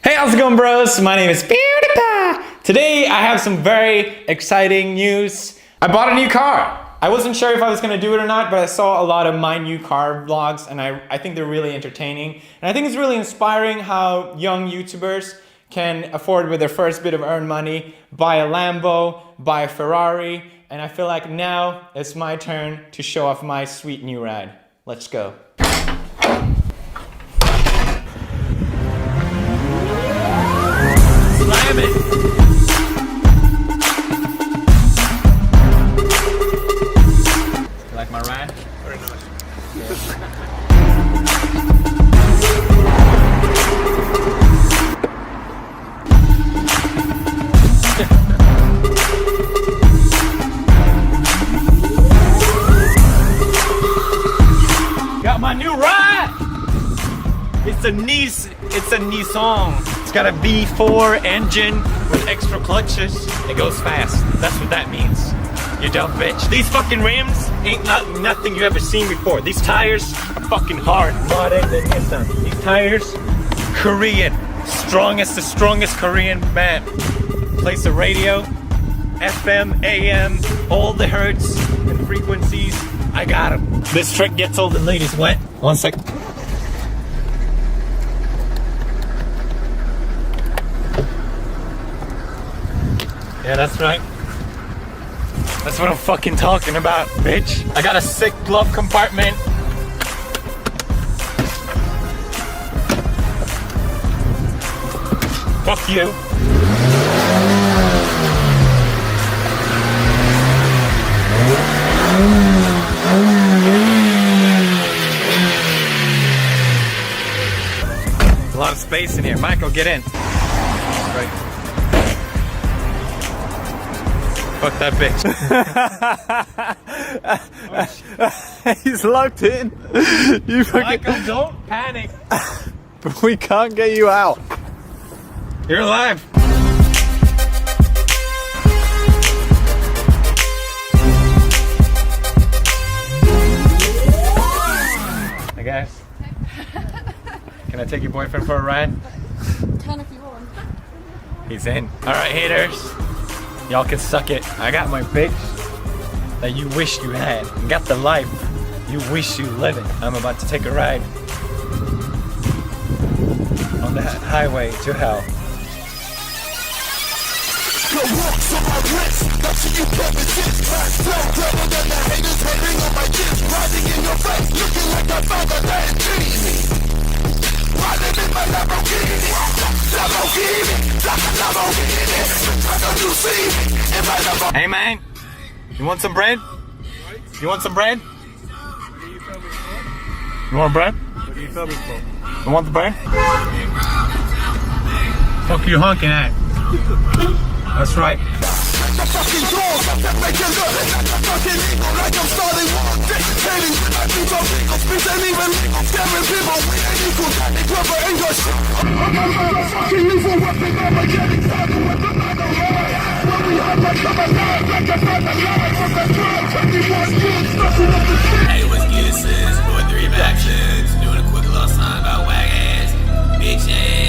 Hey, how's it going, bros? My name is Pewdiepies. Today I have some very exciting news. I bought a new car. I wasn't sure if I was gonna do it or not, but I saw a lot of my new car vlogs and I think they're really entertaining. And I think it's really inspiring how young YouTubers can afford with their first bit of earned money, buy a Lambo, buy a Ferrari, and I feel like now it's my turn to show off my sweet new ride. Let's go. Slam it! You like my ride? Very nice. Got my new ride! It's a Nissan. It's got a V4 engine with extra clutches. It goes fast. That's what that means. You dumb bitch. These fucking rims ain't nothing you ever seen before. These tires are fucking hard. Modded than Nissan. These tires, Korean. The strongest Korean man. Plays the radio, FM, AM, all the hertz and frequencies. I got them. This trick gets all the ladies wet. 1 second. Yeah, that's right. That's what I'm fucking talking about, bitch. I got a sick glove compartment. Fuck you. A lot of space in here. Michael, get in. Right. Fuck that bitch. He's locked in. You fucking... Michael, don't panic. But we can't get you out. You're alive. Hey guys. Can I take your boyfriend for a ride? Can if you want. He's in. Alright, haters. Y'all can suck it. I got my bitch that you wish you had. You got the life you wish you living. I'm about to take a ride on the highway to hell. Hey man, you want some bread? You want some bread? You want bread? What are you filming for? You want the bread? Fuck you honking at? That's right. Hey, what's good, sis? 4-3 actions. Doing a quick little song about wag ass, bitch ass.